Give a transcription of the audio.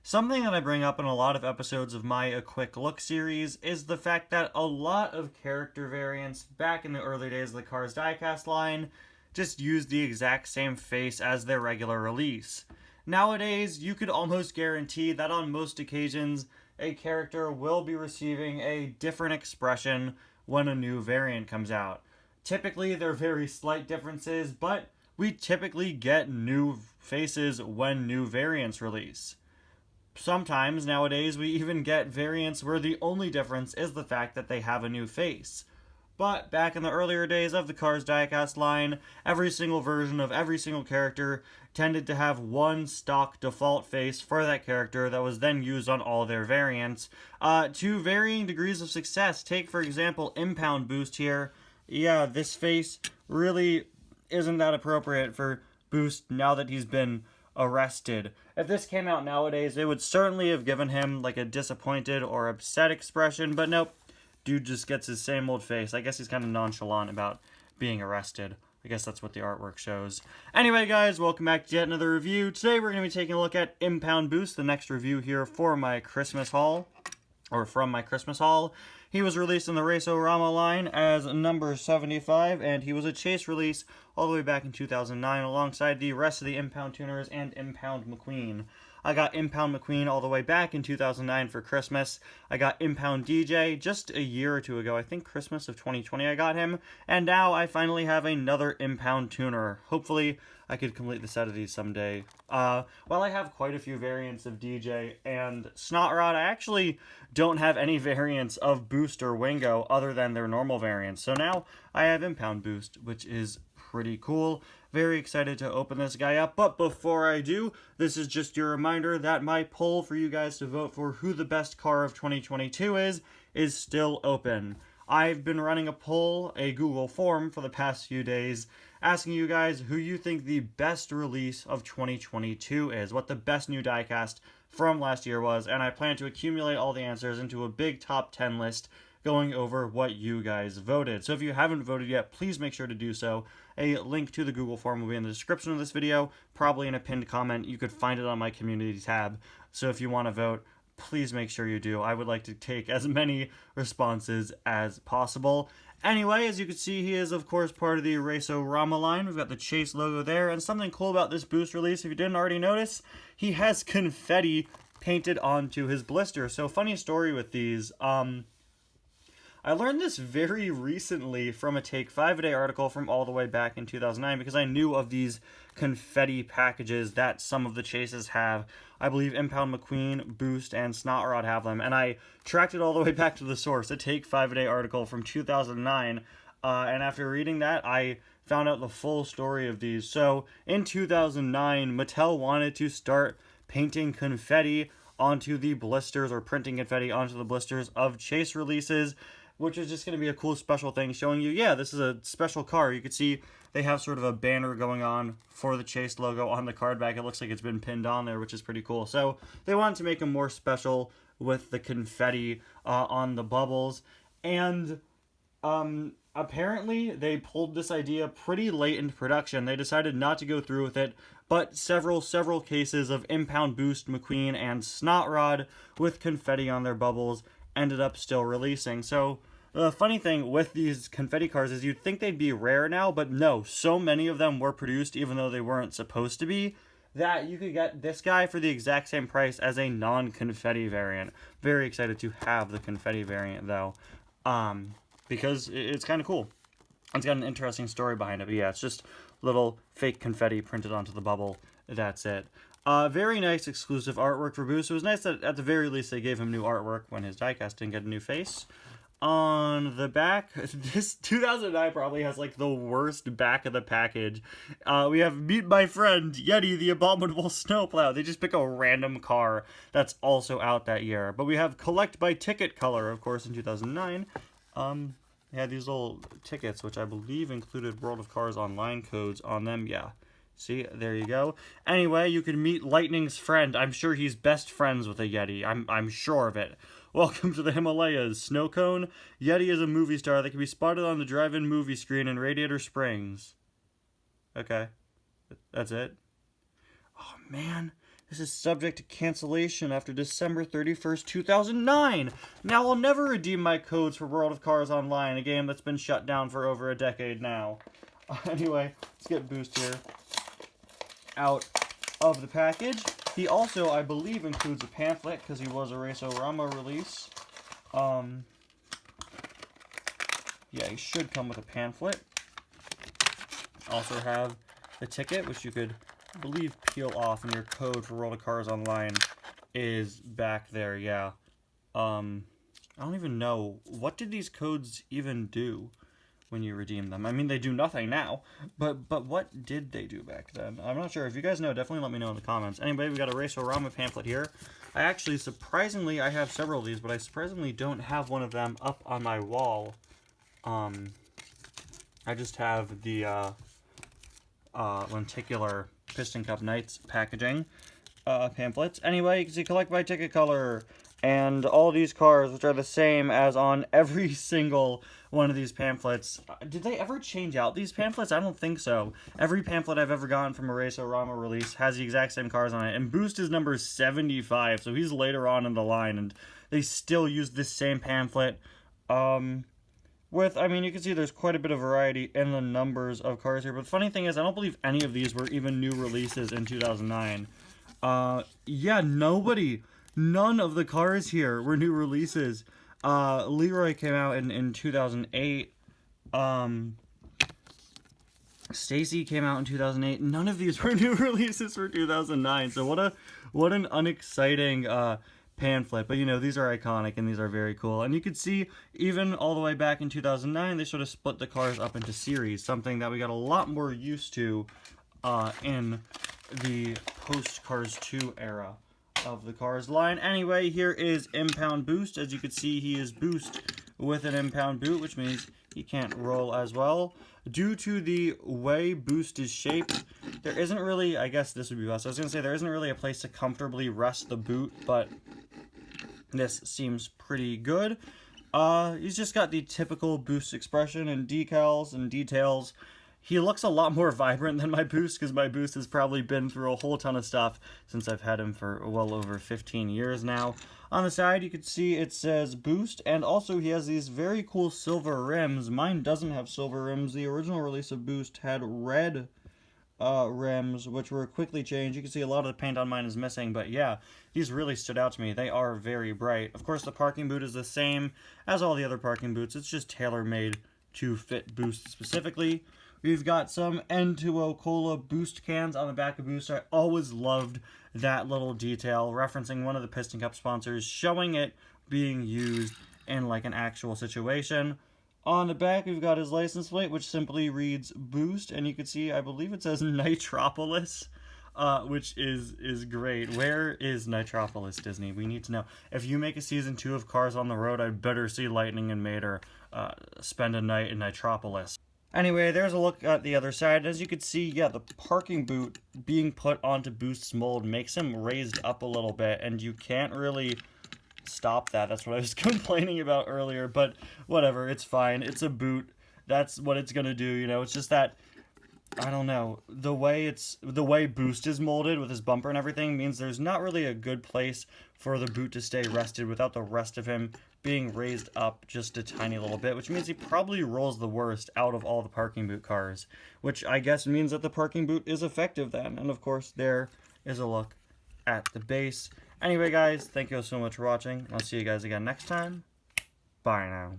Something that I bring up in a lot of episodes of my A Quick Look series is the fact that a lot of character variants back in the early days of the Cars Diecast line just used the exact same face as their regular release. Nowadays, you could almost guarantee that on most occasions, a character will be receiving a different expression when a new variant comes out. Typically, they're very slight differences, but we typically get new faces when new variants release. Sometimes, nowadays, we even get variants where the only difference is the fact that they have a new face. But back in the earlier days of the Cars Diecast line, every single version of every single character tended to have one stock default face for that character that was then used on all their variants, to varying degrees of success. Take, for example, Impound Boost here. Yeah, this face really isn't that appropriate for Boost now that he's been arrested. If this came out nowadays, they would certainly have given him like a disappointed or upset expression, but nope. Dude just gets his same old face. I guess he's kind of nonchalant about being arrested. I guess that's what the artwork shows. Anyway, guys, welcome back to yet another review. Today we're going to be taking a look at Impound Boost, the next review here for my Christmas haul, or from my Christmas haul. He was released in the Race-O-Rama line as number 75, and he was a chase release all the way back in 2009 alongside the rest of the Impound tuners and Impound McQueen. I got Impound McQueen all the way back in 2009 for Christmas. I got Impound DJ just a year or two ago. I think Christmas of 2020 I got him. And now I finally have another Impound tuner. Hopefully I could complete the set of these someday. While I have quite a few variants of DJ and Snot Rod, I actually don't have any variants of Boost or Wingo other than their normal variants. So now I have Impound Boost, which is pretty cool. Very excited to open this guy up, but before I do, this is just your reminder that my poll for you guys to vote for who the best car of 2022 is still open. I've been running a poll, a Google form, for the past few days, asking you guys who you think the best release of 2022 is, what the best new diecast from last year was, and I plan to accumulate all the answers into a big top 10 list going over what you guys voted. So if you haven't voted yet, please make sure to do so. A link to the Google form will be in the description of this video, probably in a pinned comment. You could find it on my community tab. So if you want to vote, please make sure you do. I would like to take as many responses as possible. Anyway, as you can see, he is, of course, part of the Race-O-Rama line. We've got the Chase logo there. And something cool about this Boost release, if you didn't already notice, he has confetti painted onto his blister. So funny story with these. I learned this very recently from a Take 5 a Day article from all the way back in 2009 because I knew of these confetti packages that some of the chases have. I believe Impound McQueen, Boost, and Snot Rod have them, and I tracked it all the way back to the source, a Take 5 a Day article from 2009, and after reading that, I found out the full story of these. So, in 2009, Mattel wanted to start painting confetti onto the blisters, or printing confetti onto the blisters of chase releases, which is just going to be a cool special thing showing you, yeah, this is a special car. You can see they have sort of a banner going on for the Chase logo on the card back. It looks like it's been pinned on there, which is pretty cool. So they wanted to make them more special with the confetti on the bubbles. And apparently they pulled this idea pretty late into production. They decided not to go through with it, but several cases of Impound Boost, McQueen, and Snot Rod with confetti on their bubbles ended up still releasing. So the funny thing with these confetti cars is you'd think they'd be rare now, but no, so many of them were produced even though they weren't supposed to be, that you could get this guy for the exact same price as a non-confetti variant. Very excited to have the confetti variant though, because it's kind of cool. It's got an interesting story behind it, but yeah, it's just little fake confetti printed onto the bubble. That's it. Very nice exclusive artwork for Boost. It was nice that at the very least they gave him new artwork when his diecast didn't get a new face. On the back, this 2009 probably has like the worst back of the package. We have Meet My Friend, Yeti, the Abominable Snowplow. They just pick a random car that's also out that year. But we have Collect by Ticket color, of course, in 2009. They had these little tickets, which I believe included World of Cars Online codes on them. Yeah. See, there you go. Anyway, you can meet Lightning's friend. I'm sure he's best friends with a Yeti. I'm sure of it. Welcome to the Himalayas, Snow Cone. Yeti is a movie star that can be spotted on the drive-in movie screen in Radiator Springs. Okay. That's it. Oh, man. This is subject to cancellation after December 31st, 2009. Now, I'll never redeem my codes for World of Cars Online, a game that's been shut down for over a decade now. Anyway, let's get Boost here out of the package. He also, I believe, includes a pamphlet because he was a Race-O-Rama release. Yeah, he should come with a pamphlet. Also have the ticket, which you could, I believe, peel off, and your code for World of Cars Online is back there, yeah. I don't even know, what did these codes even do when you redeem them? I mean, they do nothing now, but what did they do back then? I'm not sure. If you guys know, definitely let me know in the comments. Anyway, we got a Race-O-Rama pamphlet here. I actually, surprisingly, I have several of these, but I surprisingly don't have one of them up on my wall. I just have the lenticular Piston Cup Nights packaging pamphlets. Anyway, you can see collect by ticket color, and all these cars, which are the same as on every single one of these pamphlets. Did they ever change out these pamphlets? I don't think so. Every pamphlet I've ever gotten from a Race-O-Rama release has the exact same cars on it, and Boost is number 75, so he's later on in the line, and they still use this same pamphlet. I mean, you can see there's quite a bit of variety in the numbers of cars here. But the funny thing is, I don't believe any of these were even new releases in 2009. Yeah, none of the cars here were new releases. Leroy came out in 2008. Stacy came out in 2008. None of these were new releases for 2009. So what an unexciting pamphlet. But, you know, these are iconic and these are very cool. And you could see, even all the way back in 2009, they sort of split the cars up into series, something that we got a lot more used to in the post-Cars 2 era of the Cars line. Anyway, here is Impound Boost. As you can see, he is Boost with an Impound boot, which means he can't roll as well. Due to the way Boost is shaped, there isn't really, I guess this would be best, I was going to say there isn't really a place to comfortably rest the boot, but this seems pretty good. He's just got the typical Boost expression and decals and details. He looks a lot more vibrant than my Boost, because my Boost has probably been through a whole ton of stuff since I've had him for well over 15 years now. On the side, you can see it says Boost, and also he has these very cool silver rims. Mine doesn't have silver rims. The original release of Boost had red rims, which were quickly changed. You can see a lot of the paint on mine is missing, but yeah, these really stood out to me. They are very bright. Of course, the parking boot is the same as all the other parking boots. It's just tailor-made to fit Boost specifically. We've got some N2O Cola Boost cans on the back of Boost. I always loved that little detail, referencing one of the Piston Cup sponsors, showing it being used in like an actual situation. On the back, we've got his license plate, which simply reads Boost, and you can see, I believe it says Nitropolis, which is great. Where is Nitropolis, Disney? We need to know. If you make a season 2 of Cars on the Road, I'd better see Lightning and Mater spend a night in Nitropolis. Anyway, there's a look at the other side. As you can see, yeah, the parking boot being put onto Boost's mold makes him raised up a little bit, and you can't really stop that. That's what I was complaining about earlier, but whatever, it's fine. It's a boot. That's what it's gonna do, you know. It's just that, I don't know, the way Boost is molded with his bumper and everything means there's not really a good place for the boot to stay rested without the rest of him being raised up just a tiny little bit, which means he probably rolls the worst out of all the parking boot cars, which I guess means that the parking boot is effective then. And of course, there is a look at the base. Anyway, guys, thank you so much for watching. I'll see you guys again next time. Bye now.